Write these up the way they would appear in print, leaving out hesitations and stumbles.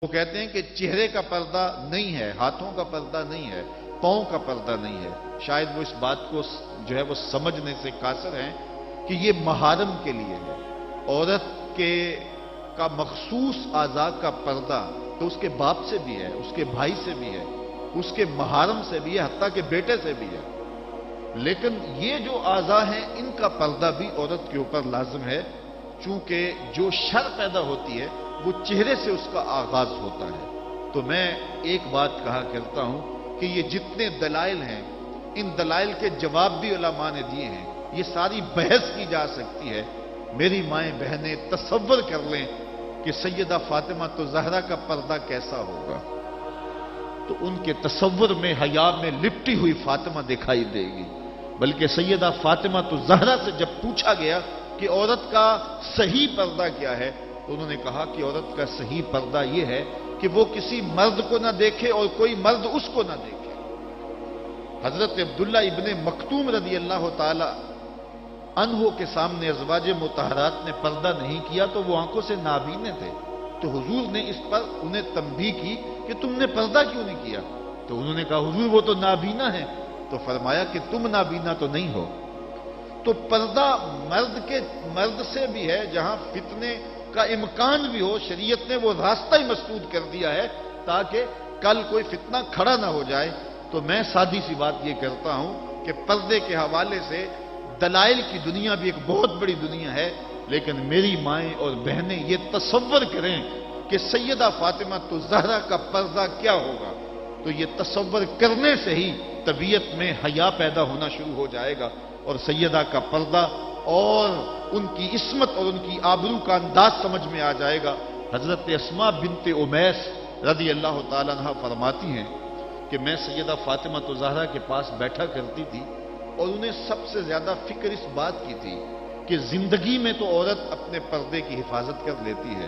وہ کہتے ہیں کہ چہرے کا پردہ نہیں ہے، ہاتھوں کا پردہ نہیں ہے، پاؤں کا پردہ نہیں ہے۔ شاید وہ اس بات کو جو ہے وہ سمجھنے سے قاصر ہیں کہ یہ محارم کے لیے ہے۔ عورت کا مخصوص اعضاء کا پردہ تو اس کے باپ سے بھی ہے، اس کے بھائی سے بھی ہے، اس کے محارم سے بھی ہے، حتیٰ کہ بیٹے سے بھی ہے۔ لیکن یہ جو اعضاء ہیں ان کا پردہ بھی عورت کے اوپر لازم ہے، چونکہ جو شر پیدا ہوتی ہے وہ چہرے سے اس کا آغاز ہوتا ہے۔ تو میں ایک بات کہا کرتا ہوں کہ یہ جتنے دلائل ہیں ان دلائل کے جواب بھی علماء نے دیے ہیں، یہ ساری بحث کی جا سکتی ہے۔ میری مائیں بہنیں تصور کر لیں کہ سیدہ فاطمہ تو زہرا کا پردہ کیسا ہوگا، تو ان کے تصور میں حیا میں لپٹی ہوئی فاطمہ دکھائی دے گی۔ بلکہ سیدہ فاطمہ تو زہرا سے جب پوچھا گیا کہ عورت کا صحیح پردہ کیا ہے تو انہوں نے کہا کہ عورت کا صحیح پردہ یہ ہے کہ وہ کسی مرد کو نہ دیکھے اور کوئی مرد اس کو نہ دیکھے۔ حضرت عبداللہ ابن مکتوم رضی اللہ تعالی عنہ کے سامنے ازواج مطہرات نے پردہ نہیں کیا تو وہ آنکھوں سے نابینے تھے، تو حضور نے اس پر انہیں تنبیہ کی کہ تم نے پردہ کیوں نہیں کیا؟ تو انہوں نے کہا حضور وہ تو نابینا ہے۔ تو فرمایا کہ تم نابینا تو نہیں ہو۔ تو پردہ مرد سے بھی ہے، جہاں فتنے کا امکان بھی ہو، شریعت نے وہ راستہ ہی مسدود کر دیا ہے تاکہ کل کوئی فتنہ کھڑا نہ ہو جائے۔ تو میں سادی سی بات یہ کرتا ہوں کہ پردے کے حوالے سے دلائل کی دنیا بھی ایک بہت بڑی دنیا ہے، لیکن میری مائیں اور بہنیں یہ تصور کریں کہ سیدہ فاطمہ تو زہرا کا پردہ کیا ہوگا، تو یہ تصور کرنے سے ہی طبیعت میں حیا پیدا ہونا شروع ہو جائے گا، اور سیدہ کا پردہ اور ان کی عصمت اور ان کی آبرو کا انداز سمجھ میں آ جائے گا۔ حضرت اسماء بنت امیس رضی اللہ تعالیٰ عنہ فرماتی ہیں کہ میں سیدہ فاطمہ تو زہرا کے پاس بیٹھا کرتی تھی اور انہیں سب سے زیادہ فکر اس بات کی تھی کہ زندگی میں تو عورت اپنے پردے کی حفاظت کر لیتی ہے،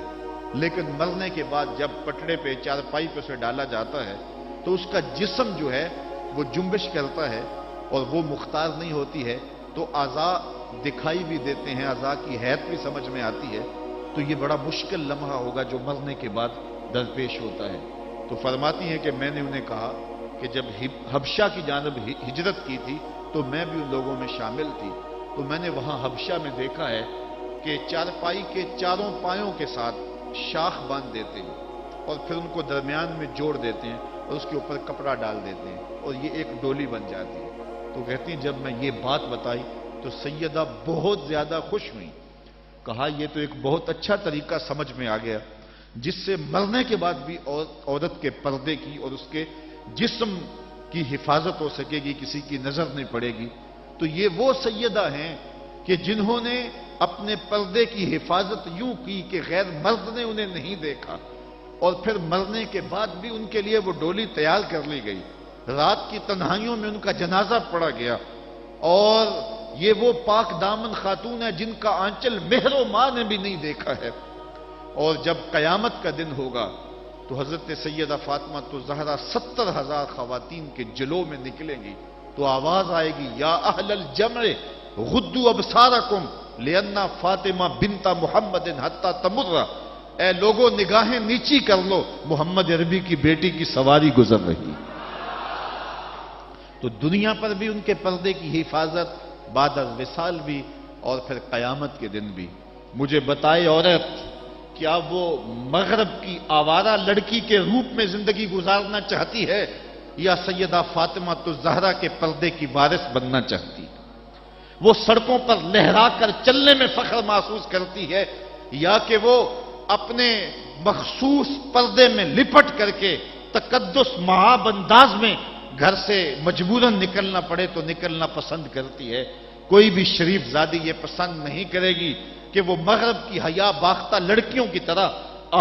لیکن مرنے کے بعد جب پٹڑے پہ چارپائی پہ اسے ڈالا جاتا ہے تو اس کا جسم جو ہے وہ جنبش کرتا ہے اور وہ مختار نہیں ہوتی ہے، تو اعضاء دکھائی بھی دیتے ہیں، اعضاء کی حیت بھی سمجھ میں آتی ہے، تو یہ بڑا مشکل لمحہ ہوگا جو مرنے کے بعد درپیش ہوتا ہے۔ تو فرماتی ہیں کہ میں نے انہیں کہا کہ جب حبشہ کی جانب ہجرت کی تھی تو میں بھی ان لوگوں میں شامل تھی، تو میں نے وہاں حبشہ میں دیکھا ہے کہ چارپائی کے چاروں پایوں کے ساتھ شاخ باندھ دیتے ہیں اور پھر ان کو درمیان میں جوڑ دیتے ہیں اور اس کے اوپر کپڑا ڈال دیتے ہیں اور یہ ایک ڈولی بن جاتی ہے۔ تو کہتی ہیں جب میں یہ بات بتائی تو سیدہ بہت زیادہ خوش ہوئی، کہا یہ تو ایک بہت اچھا طریقہ سمجھ میں آ گیا جس سے مرنے کے بعد بھی عورت کے پردے کی اور اس کے جسم کی حفاظت ہو سکے گی، کسی کی نظر نہیں پڑے گی۔ تو یہ وہ سیدہ ہیں کہ جنہوں نے اپنے پردے کی حفاظت یوں کی کہ غیر مرد نے انہیں نہیں دیکھا، اور پھر مرنے کے بعد بھی ان کے لیے وہ ڈولی تیار کر لی گئی، رات کی تنہائیوں میں ان کا جنازہ پڑا گیا، اور یہ وہ پاک دامن خاتون ہے جن کا آنچل مہر و ماں نے بھی نہیں دیکھا ہے۔ اور جب قیامت کا دن ہوگا تو حضرت سیدہ فاطمہ تو زہرا 70,000 خواتین کے جلو میں نکلیں گی، تو آواز آئے گی یا اہل الجمع غدوا ابصارکم لأن فاطمہ بنت محمد حتی تمر، اے لوگوں نگاہیں نیچی کر لو، محمد عربی کی بیٹی کی سواری گزر رہی۔ تو دنیا پر بھی ان کے پردے کی حفاظت، بعد از وصال بھی، اور پھر قیامت کے دن بھی۔ مجھے بتائے عورت کیا وہ مغرب کی آوارہ لڑکی کے روپ میں زندگی گزارنا چاہتی ہے یا سیدہ فاطمہ تو زہرا کے پردے کی وارث بننا چاہتی ہے؟ وہ سڑکوں پر لہرا کر چلنے میں فخر محسوس کرتی ہے یا کہ وہ اپنے مخصوص پردے میں لپٹ کر کے تقدس مہاب انداز میں گھر سے مجبوراً نکلنا پڑے تو نکلنا پسند کرتی ہے؟ کوئی بھی شریف زادی یہ پسند نہیں کرے گی کہ وہ مغرب کی حیا باختہ لڑکیوں کی طرح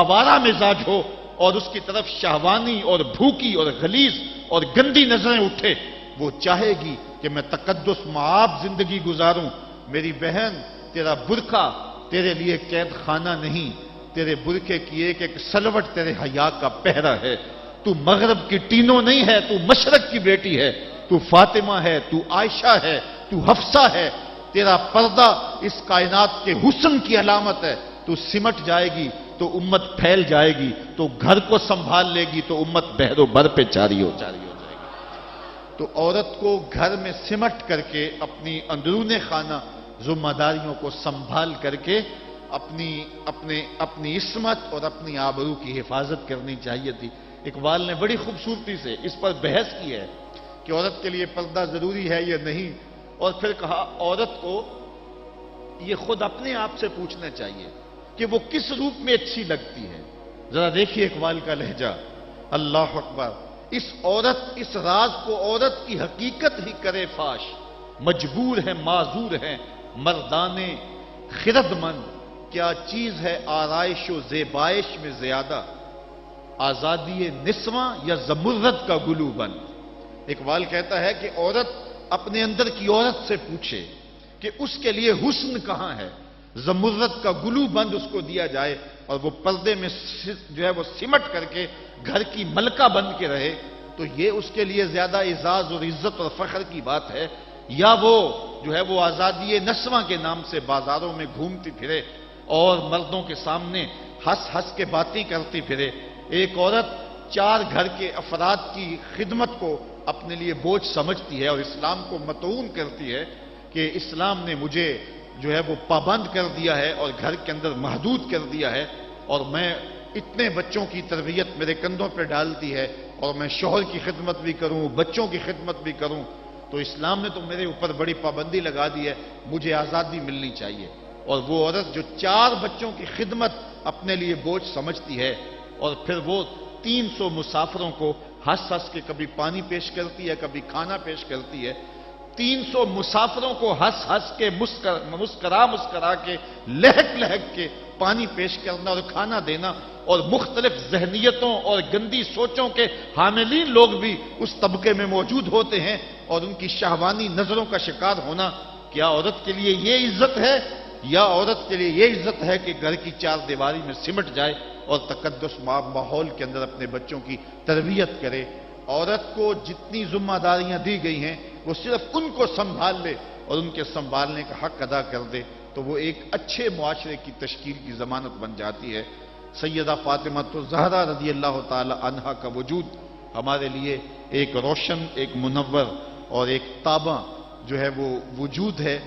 آوارہ مزاج ہو اور اس کی طرف شہوانی اور بھوکی اور غلیظ اور گندی نظریں اٹھے۔ وہ چاہے گی کہ میں تقدس معاب زندگی گزاروں۔ میری بہن، تیرا برقع تیرے لیے قید خانہ نہیں، تیرے برقعے کی ایک ایک سلوٹ تیرے حیا کا پہرا ہے۔ تو مغرب کی ٹینوں نہیں ہے، تو مشرق کی بیٹی ہے، تو فاطمہ ہے، تو عائشہ ہے، تو حفصہ ہے۔ تیرا پردہ اس کائنات کے حسن کی علامت ہے، تو سمٹ جائے گی تو امت پھیل جائے گی، تو گھر کو سنبھال لے گی تو امت بحر و بر پہ جاری ہو جائے گی۔ تو عورت کو گھر میں سمٹ کر کے اپنی اندرون خانہ ذمہ داریوں کو سنبھال کر کے اپنی عصمت اور اپنی آبرو کی حفاظت کرنی چاہیے تھی۔ اقبال نے بڑی خوبصورتی سے اس پر بحث کی ہے کہ عورت کے لیے پردہ ضروری ہے یا نہیں، اور پھر کہا عورت کو یہ خود اپنے آپ سے پوچھنا چاہیے کہ وہ کس روپ میں اچھی لگتی ہے۔ ذرا دیکھیے اقبال کا لہجہ، اللہ اکبر۔ اس راز کو عورت کی حقیقت ہی کرے فاش، مجبور ہے معذور ہے مردانے خرد مند، کیا چیز ہے آرائش و زیبائش میں زیادہ، آزادی نسواں یا زمرد کا گلو بند۔ اقبال کہتا ہے کہ عورت اپنے اندر کی عورت سے پوچھے کہ اس کے لیے حسن کہاں ہے، زمرد کا گلو بند اس کو دیا جائے اور وہ پردے میں جو ہے وہ سمٹ کر کے گھر کی ملکہ بن کے رہے، تو یہ اس کے لیے زیادہ اعزاز اور عزت اور فخر کی بات ہے، یا وہ جو ہے وہ آزادی نسواں کے نام سے بازاروں میں گھومتی پھرے اور مردوں کے سامنے ہنس ہنس کے باتیں کرتی پھرے۔ ایک عورت 4 گھر کے افراد کی خدمت کو اپنے لیے بوجھ سمجھتی ہے اور اسلام کو مطعون کرتی ہے کہ اسلام نے مجھے جو ہے وہ پابند کر دیا ہے اور گھر کے اندر محدود کر دیا ہے، اور میں اتنے بچوں کی تربیت میرے کندھوں پہ ڈالتی ہے، اور میں شوہر کی خدمت بھی کروں، بچوں کی خدمت بھی کروں، تو اسلام نے تو میرے اوپر بڑی پابندی لگا دی ہے، مجھے آزادی ملنی چاہیے۔ اور وہ عورت جو 4 بچوں کی خدمت اپنے لیے بوجھ سمجھتی ہے، اور پھر وہ 300 مسافروں کو ہنس ہنس کے کبھی پانی پیش کرتی ہے، کبھی کھانا پیش کرتی ہے، 300 مسافروں کو ہنس ہنس کے مسکرا کے لہک لہک کے پانی پیش کرنا اور کھانا دینا، اور مختلف ذہنیتوں اور گندی سوچوں کے حاملین لوگ بھی اس طبقے میں موجود ہوتے ہیں اور ان کی شہوانی نظروں کا شکار ہونا، کیا عورت کے لیے یہ عزت ہے؟ یا عورت کے لیے یہ عزت ہے کہ گھر کی 4 دیواری میں سمٹ جائے اور تقدس ماحول کے اندر اپنے بچوں کی تربیت کرے؟ عورت کو جتنی ذمہ داریاں دی گئی ہیں وہ صرف ان کو سنبھال لے اور ان کے سنبھالنے کا حق ادا کر دے تو وہ ایک اچھے معاشرے کی تشکیل کی ضمانت بن جاتی ہے۔ سیدہ فاطمہ الزہرا رضی اللہ تعالی عنہا کا وجود ہمارے لیے ایک روشن، ایک منور اور ایک تابع جو ہے وہ وجود ہے،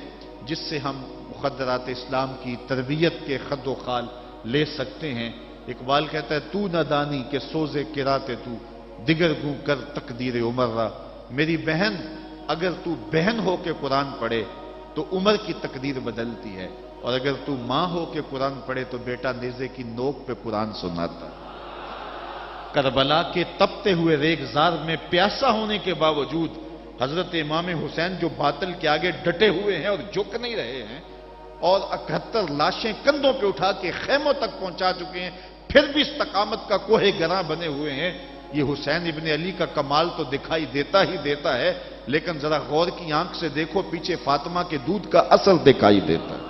جس سے ہم مقدرات اسلام کی تربیت کے خد و خال لے سکتے ہیں۔ اقبال کہتا ہے تو نہ دانی کہ سوزے کراتے تو دیگر گوں کر تقدیر عمر را، میری بہن اگر تو بہن ہو کے قرآن پڑھے تو عمر کی تقدیر بدلتی ہے، اور اگر تو ماں ہو کے قرآن پڑھے تو بیٹا نیزے کی نوک پہ قرآن سناتا۔ کربلا کے تپتے ہوئے ریگزار میں پیاسا ہونے کے باوجود حضرت امام حسین جو باطل کے آگے ڈٹے ہوئے ہیں اور جھک نہیں رہے ہیں، اور 71 لاشیں کندھوں پہ اٹھا کے خیموں تک پہنچا چکے ہیں، پھر بھی استقامت کا کوہ گراں بنے ہوئے ہیں، یہ حسین ابن علی کا کمال تو دکھائی دیتا ہی دیتا ہے، لیکن ذرا غور کی آنکھ سے دیکھو پیچھے فاطمہ کے دودھ کا اثر دکھائی دیتا ہے۔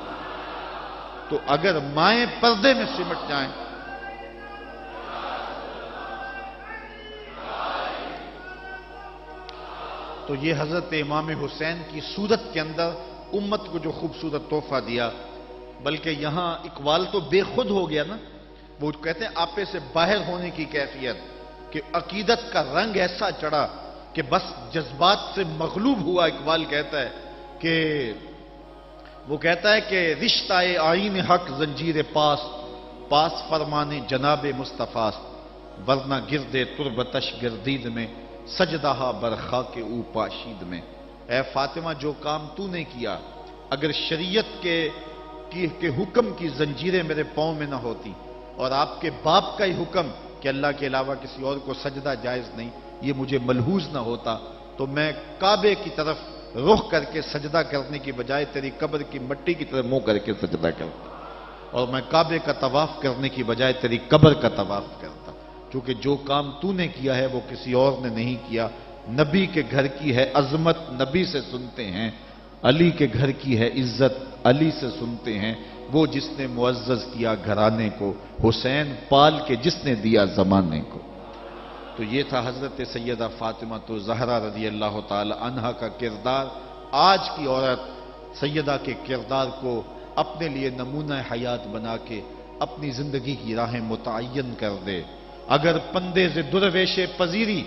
تو اگر مائیں پردے میں سمٹ جائیں تو یہ حضرت امام حسین کی صورت کے اندر امت کو جو خوبصورت تحفہ دیا، بلکہ یہاں اقبال تو بے خود ہو گیا نا، وہ کہتے ہیں آپے سے باہر ہونے کی کیفیت، کہ عقیدت کا رنگ ایسا چڑھا کہ بس جذبات سے مغلوب ہوا۔ اقبال کہتا ہے کہ وہ کہتا ہے کہ رشتہ آئین حق زنجیر پاس فرمانے جناب مصطفیٰ، ورنہ گردے تربتش گردید میں سجدہ برخا کے او پاشید میں۔ اے فاطمہ جو کام تو نے کیا، اگر شریعت کے حکم کی زنجیریں میرے پاؤں میں نہ ہوتی اور آپ کے باپ کا ہی حکم کہ اللہ کے علاوہ کسی اور کو سجدہ جائز نہیں، یہ مجھے ملحوظ نہ ہوتا تو میں کعبے کی طرف رخ کر کے سجدہ کرنے کی بجائے تیری قبر کی مٹی کی طرف منہ کر کے سجدہ کرتا، اور میں کعبے کا طواف کرنے کی بجائے تیری قبر کا طواف کرتا، کیونکہ جو کام تو نے کیا ہے وہ کسی اور نے نہیں کیا۔ نبی کے گھر کی ہے عظمت نبی سے سنتے ہیں، علی کے گھر کی ہے عزت علی سے سنتے ہیں، وہ جس نے معزز کیا گھرانے کو، حسین پال کے جس نے دیا زمانے کو۔ تو یہ تھا حضرت سیدہ فاطمہ الزہرا رضی اللہ تعالی عنہا کا کردار۔ آج کی عورت سیدہ کے کردار کو اپنے لیے نمونہ حیات بنا کے اپنی زندگی کی راہیں متعین کر دے۔ اگر پندے سے درویش پذیری،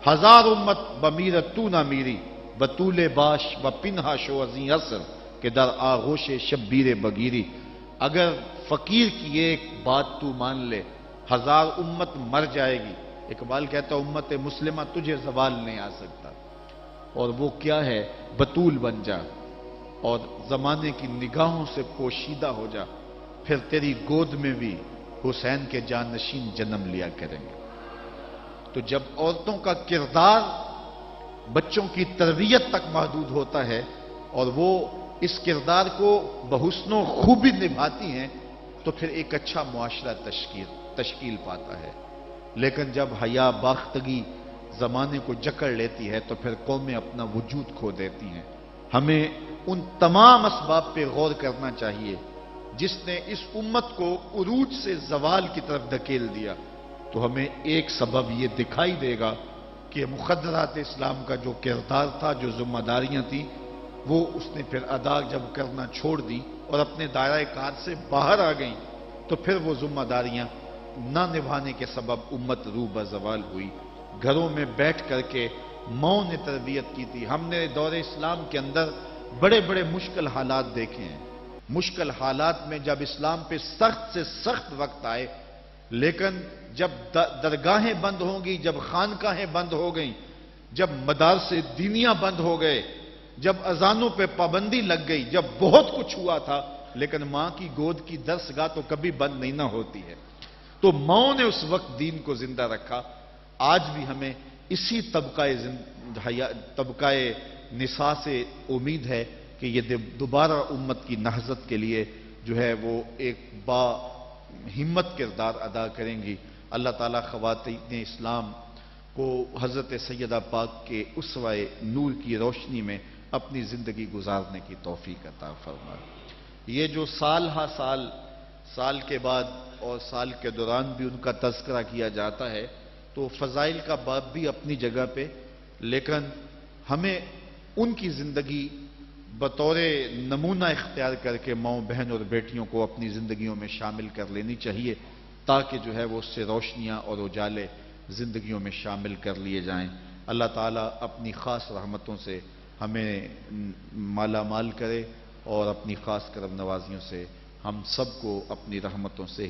ہزار امت بمیرت تو نہ میری، بطول باش و پنہا شو ازیں اثر کہ در آغوش شبیر بگیری۔ اگر فقیر کی ایک بات تو مان لے، ہزار امت مر جائے گی۔ اقبال کہتا امت مسلمہ تجھے زوال نہیں آ سکتا، اور وہ کیا ہے؟ بطول بن جا اور زمانے کی نگاہوں سے پوشیدہ ہو جا، پھر تیری گود میں بھی حسین کے جانشین جنم لیا کریں گے۔ تو جب عورتوں کا کردار بچوں کی تربیت تک محدود ہوتا ہے اور وہ اس کردار کو بحسن و خوبی نبھاتی ہیں، تو پھر ایک اچھا معاشرہ تشکیل پاتا ہے۔ لیکن جب حیا باختگی زمانے کو جکڑ لیتی ہے تو پھر قومیں اپنا وجود کھو دیتی ہیں۔ ہمیں ان تمام اسباب پہ غور کرنا چاہیے جس نے اس امت کو عروج سے زوال کی طرف دھکیل دیا، تو ہمیں ایک سبب یہ دکھائی دے گا کہ مخدرات اسلام کا جو کردار تھا، جو ذمہ داریاں تھیں، وہ اس نے پھر ادا جب کرنا چھوڑ دی اور اپنے دائرہ کار سے باہر آ گئیں، تو پھر وہ ذمہ داریاں نہ نبھانے کے سبب امت روح بزوال ہوئی۔ گھروں میں بیٹھ کر کے ماؤں نے تربیت کی تھی۔ ہم نے دور اسلام کے اندر بڑے بڑے مشکل حالات دیکھے ہیں۔ مشکل حالات میں جب اسلام پہ سخت سے سخت وقت آئے، لیکن جب درگاہیں بند ہوں گی، جب خانقاہیں بند ہو گئیں، جب مدارس دینیاں بند ہو گئے، جب اذانوں پہ پابندی لگ گئی، جب بہت کچھ ہوا تھا، لیکن ماں کی گود کی درسگاہ تو کبھی بند نہیں نہ ہوتی ہے۔ تو ماؤں نے اس وقت دین کو زندہ رکھا۔ آج بھی ہمیں اسی طبقہ نساء سے امید ہے کہ یہ دوبارہ امت کی نہضت کے لیے جو ہے وہ ایک با ہمت کردار ادا کریں گی۔ اللہ تعالیٰ خواتین اسلام کو حضرت سیدہ پاک کے اسوہ نور کی روشنی میں اپنی زندگی گزارنے کی توفیق عطا فرمائے۔ یہ جو سال ہا سال کے بعد اور سال کے دوران بھی ان کا تذکرہ کیا جاتا ہے، تو فضائل کا باب بھی اپنی جگہ پہ، لیکن ہمیں ان کی زندگی بطور نمونہ اختیار کر کے ماؤں بہن اور بیٹیوں کو اپنی زندگیوں میں شامل کر لینی چاہیے، تاکہ جو ہے وہ اس سے روشنیاں اور اجالے زندگیوں میں شامل کر لیے جائیں۔ اللہ تعالیٰ اپنی خاص رحمتوں سے ہمیں مالا مال کرے اور اپنی خاص کرم نوازیوں سے ہم سب کو اپنی رحمتوں سے